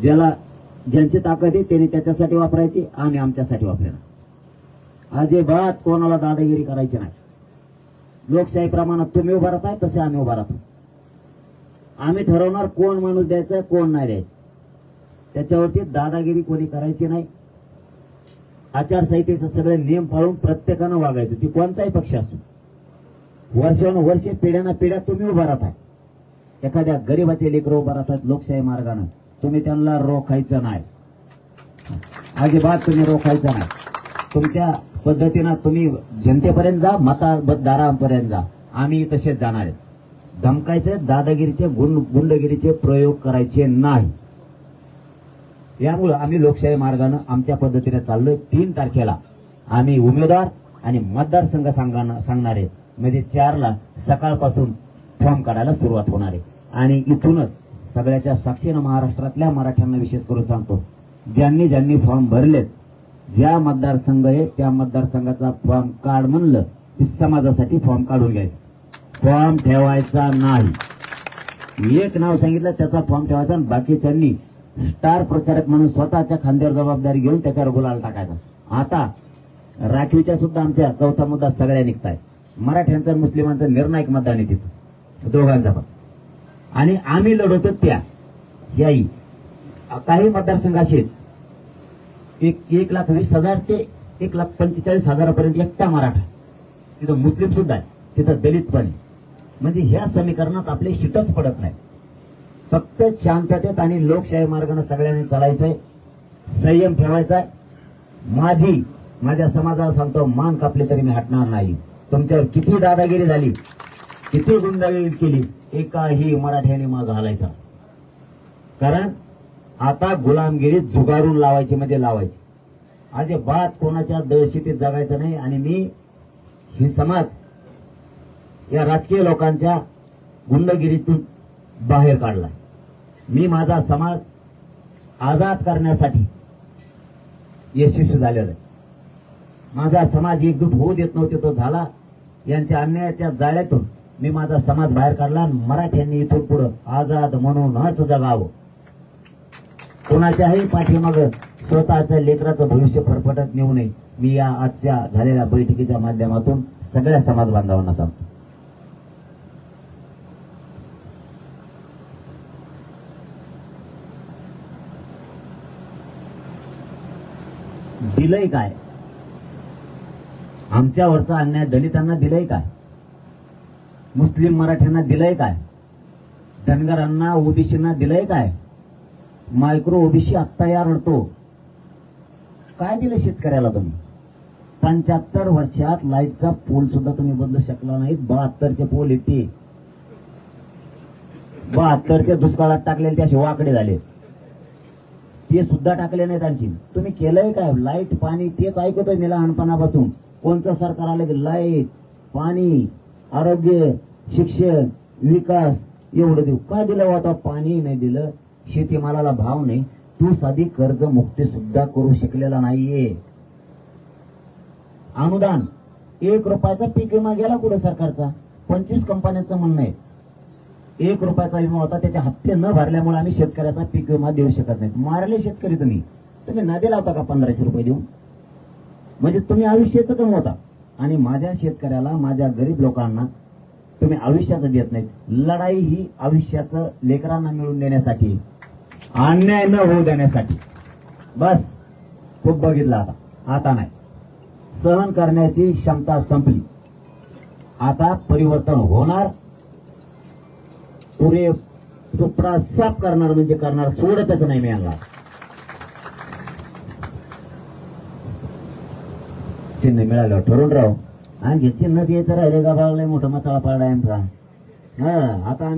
ज्याला ज्यांची ताकद आहे त्यांनी त्याच्यासाठी वापरायची, आम्ही आमच्यासाठी वापरणार. अजिबात कोणाला दादागिरी करायची नाही. लोकशाही प्रमाणात तुम्ही उभा राहताय तसे आम्ही उभा राहतो. आम्ही ठरवणार कोण माणूस द्यायचा कोण नाही द्यायचं. त्याच्यावरती दादागिरी कोणी करायची नाही. आचारसंहितेचे सगळे नियम पाळून प्रत्येकानं वागायचं, ती कोणताही पक्ष असो. वर्षानुवर्षे पिढ्याना पिढ्या तुम्ही उभा राहताय. एखाद्या गरीबाचे लेकरं उभा राहतात लोकशाही मार्गानं, तुम्ही त्यांना रोखायचं नाही. अजिबात तुम्ही रोखायचं नाही. तुमच्या पद्धतीनं तुम्ही जनतेपर्यंत जा, मतदारांपर्यंत जा. आम्ही तसेच जाणार आहेत. धमकायचे, दादागिरीचे, गुंडगिरीचे प्रयोग करायचे नाही. यामुळे आम्ही लोकशाही मार्गानं आमच्या पद्धतीने चाललोय. 3 तारखेला आम्ही उमेदवार आणि मतदारसंघ सांगणार आहे. म्हणजे 4ला सकाळपासून फॉर्म काढायला सुरुवात होणार आहे. आणि इथूनच सगळ्याच्या साक्षीनं महाराष्ट्रातल्या मराठ्यांना विशेष करून सांगतो, ज्यांनी ज्यांनी फॉर्म भरलेत, ज्या मतदारसंघ आहे त्या मतदारसंघाचा फॉर्म काढ म्हणलं की समाजासाठी फॉर्म काढून घ्यायचा. फॉर्म ठेवायचा नाही. एक नाव सांगितलं त्याचा फॉर्म ठेवायचा आणि बाकीच्यांनी स्टार प्रचारक म्हणून स्वतःच्या खांद्यावर जबाबदारी घेऊन त्याच्यावर गुलाल टाकायचा. आता राखीवच्या सुद्धा आमच्या चौथा मुद्दा सगळ्या निघताय. मराठ्यांचं आणि मुस्लिमांचं निर्णायक मतदान आहे तिथं, दोघांचा पण. आणि आम्ही लढवतो त्या याही काही मतदारसंघ असे 1,20,000 ते 1,45,000 एकटा मराठा. तिथं मुस्लिम सुद्धा आहे, तिथं दलित पण आहे. म्हणजे ह्या समीकरणात आपले शिटच पडत नाही. फक्त शांततेत आणि लोकशाही मार्गाने सगळ्यांनी चालायचंय, संयम ठेवायचाय. माझ्या समाजाला सांगतो, मान कापली तरी मी हटणार नाही. तुमच्यावर किती दादागिरी झाली, किती गुंडागिरी केली, एकाही मराठ्याने माग घालायचा. कारण आता गुलामगिरी जुगारून लावायची म्हणजे लावायची. अजिबात कोणाच्या दहशतीत जगायचं नाही. आणि मी ही समाज या राजकीय लोकांच्या गुंडगिरीतून बाहेर काढलाय. मी माझा समाज आजाद करण्यासाठी यशस्वी झालेला आहे. माझा समाज एकजूट होऊ देत नव्हते, तो झाला. यांच्या अन्यायाच्या जाळ्यातून मी माझा समाज बाहेर काढला. मराठ्यांनी इथून पुढे आजाद म्हणूनच जगावं. कोणाच्याही पाठीमाग स्वतःचं लेकराचं भविष्य फरफटत नेऊ नये. मी या आजच्या झालेल्या बैठकीच्या माध्यमातून सगळ्या समाज बांधवांना सांगतो. दिलंय काय? आमच्यावरचा अन्याय दलितांना दिलंय काय? मुस्लिम मराठ्यांना दिलंय काय? धनगरांना ओबीसींना दिलंय काय? मायक्रो ओबीसी आत्ता या रडतो. काय दिलं शेतकऱ्याला तुम्ही? 75 वर्षात लाईटचा पोल सुद्धा तुम्ही बदलू शकला नाहीत. 72चे पोल येते. 72च्या दुष्काळात टाकलेले ते असे वाकडे झाले, ते सुद्धा टाकले नाहीत. आणखी तुम्ही केलंय काय? लाईट पाणी तेच ऐकतोय मी लहानपणापासून. कोणचं सरकार आलं की लाईट पाणी आरोग्य शिक्षण विकास एवढं देऊ. काय दिलं होता? पाणी नाही दिलं, शेतीमालाला भाव नाही. तू साधी कर्जमुक्ती सुद्धा करू शकलेला नाहीये. अनुदान 1 रुपयाचा पीक विमा गेला कुठे सरकारचा? 25 कंपन्यांचं म्हणणं आहे 1 रुपयाचा विमा होता, त्याचे हप्ते न भरल्यामुळे आम्ही शेतकऱ्याचा पीक विमा देऊ शकत नाही. मारले शेतकरी तुम्ही नदी लावता का 1500 रुपये देऊन? म्हणजे तुम्ही आयुष्याचं कमवता आणि माझ्या शेतकऱ्याला, माझ्या गरीब लोकांना तुम्ही आयुष्याचं देत नाहीत. लढाई ही आयुष्याचं लेकरांना मिळवून देण्यासाठी, अन्याय न होऊ देण्यासाठी. बस खूप बघितलं आता नाही. सहन करण्याची क्षमता संपली. आता परिवर्तन होणार. पुरे सुपडा साफ करणार म्हणजे करणार, सोडतच नाही मी यांना. चिन्ह मिळालं ठरून राहू. आणखी चिन्ह यायचं राहिले का? बाळा मोठा मसाला पाडा आमचा. आता